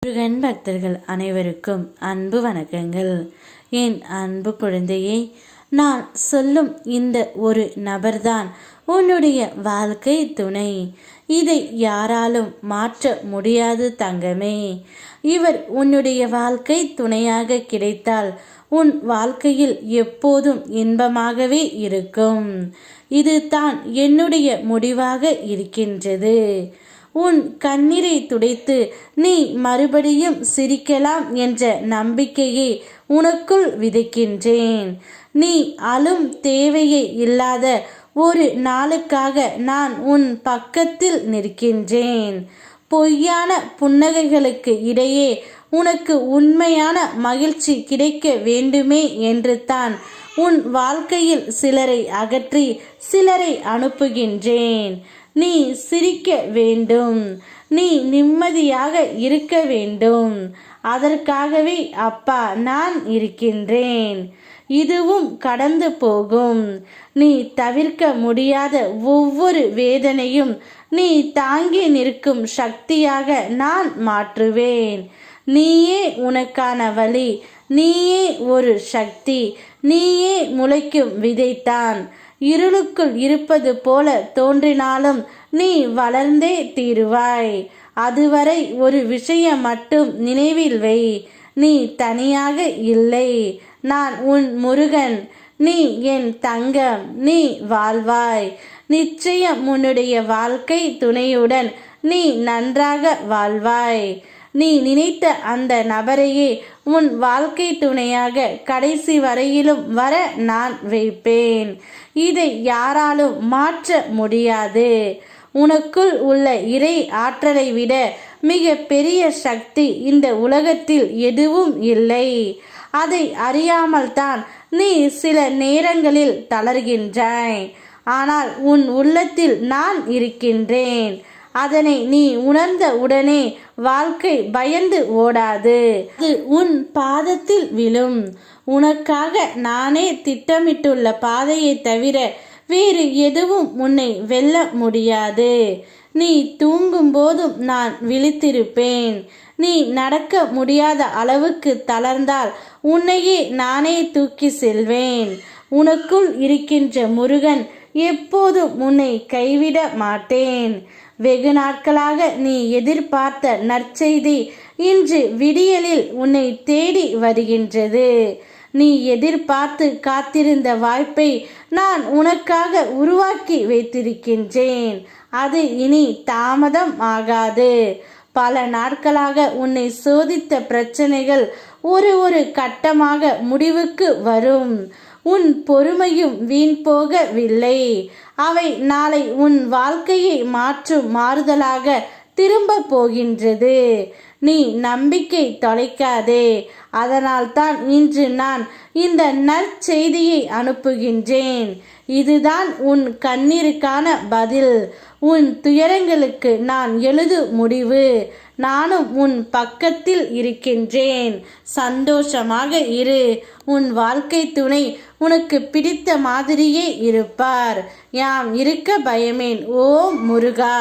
முருகன் பக்தர்கள் அனைவருக்கும் அன்பு வணக்கங்கள். என் அன்பு குழந்தையை, நான் சொல்லும் இந்த ஒரு நபர்தான் உன்னுடைய வாழ்க்கை துணை. இதை யாராலும் மாற்ற முடியாது தங்கமே. இவர் உன்னுடைய வாழ்க்கை துணையாக கிடைத்தால் உன் வாழ்க்கையில் எப்போதும் இன்பமாகவே இருக்கும். இது தான் என்னுடைய முடிவாக இருக்கின்றது. உன் கண்ணீரை துடைத்து நீ மறுபடியும் சிரிக்கலாம் என்ற நம்பிக்கையை உனக்குள் விதைக்கின்றேன். நீ அழும் தேவையே இல்லாத ஒரு நாளுக்காக நான் உன் பக்கத்தில் நிற்கின்றேன். பொய்யான புன்னகைகளுக்கு இடையே உனக்கு உண்மையான மகிழ்ச்சி கிடைக்க வேண்டுமே என்று தான் உன் வாழ்க்கையில் சிலரை அகற்றி சிலரை அனுப்புகின்றேன். நீ சிரிக்க வேண்டும், நீ நிம்மதியாக இருக்க வேண்டும். அதற்காகவே அப்பா நான் இருக்கின்றேன். இதுவும் கடந்து போகும். நீ தவிர்க்க முடியாத ஒவ்வொரு வேதனையும் நீ தாங்கி நிற்கும் சக்தியாக நான் மாற்றுவேன். நீயே உனக்கான வழி, நீயே ஒரு சக்தி, நீயே முளைக்கும் விதைத்தான். இருளுக்குள் இருப்பது போல தோன்றினாலும் நீ வளர்ந்தே தீருவாய். அதுவரை ஒரு விஷயம் மட்டும் நினைவில் வை, நீ தனியாக இல்லை. நான் உன் முருகன், நீ என் தங்கம், நீ வாழ்வாய். நிச்சயம் உன்னுடைய வாழ்க்கை துணையுடன் நீ நன்றாக வாழ்வாய். நீ நினைத்த அந்த நபரையே உன் வாழ்க்கை துணையாக கடைசி வரையிலும் வர நான் வைப்பேன். இதை யாராலும் மாற்ற முடியாது. உனக்குள் உள்ள இறை ஆற்றலை விட மிக பெரிய சக்தி இந்த உலகத்தில் எதுவும் இல்லை. அதை அறியாமல் தான் நீ சில நேரங்களில் தளர்கின்றாய். ஆனால் உன் உள்ளத்தில் நான் இருக்கின்றேன். அதனை நீ உணர்ந்த உடனே வாழ்க்கை பயந்து ஓடாது, அது உன் பாதத்தில் விழும். உனக்காக நானே திட்டமிட்டுள்ள பாதையை தவிர வேறு எதுவும் உன்னை வெல்ல முடியாது. நீ தூங்கும் போதும் நான் விழித்திருப்பேன். நீ நடக்க முடியாத அளவுக்கு தளர்ந்தால் உன்னையே நானே தூக்கி செல்வேன். உனக்குள் இருக்கின்ற முருகன் எப்போதும் உன்னை கைவிட மாட்டேன். வெகு நாட்களாக நீ எதிர்பார்த்த நற்செய்தி இன்று விடியலில் உன்னை தேடி வருகின்றது. நீ எதிர்பார்த்து காத்திருந்த வாய்ப்பை நான் உனக்காக உருவாக்கி வைத்திருக்கின்றேன். அது இனி தாமதம் ஆகாது. பல நாட்களாக உன்னை சோதித்த பிரச்சனைகள் ஒரு கட்டமாக முடிவுக்கு வரும். உன் பொறுமையும் வீண் போகவில்லை. அவை நாளை உன் வாழ்க்கையை மாற்றும் மாறுதலாக திரும்ப போகின்றது. நீ நம்பிக்கை தொலைக்காதே. அதனால்தான் இன்று நான் இந்த நற்செய்தியை அனுப்புகின்றேன். இதுதான் உன் கண்ணீருக்கான பதில். உன் துயரங்களுக்கு நான் எழுதும் முடிவு. நானும் உன் பக்கத்தில் இருக்கின்றேன். சந்தோஷமாக இரு. உன் வாழ்க்கை துணை உனக்கு பிடித்த மாதிரியே இருப்பார். யாம் இருக்க பயமேன். ஓ முருகா.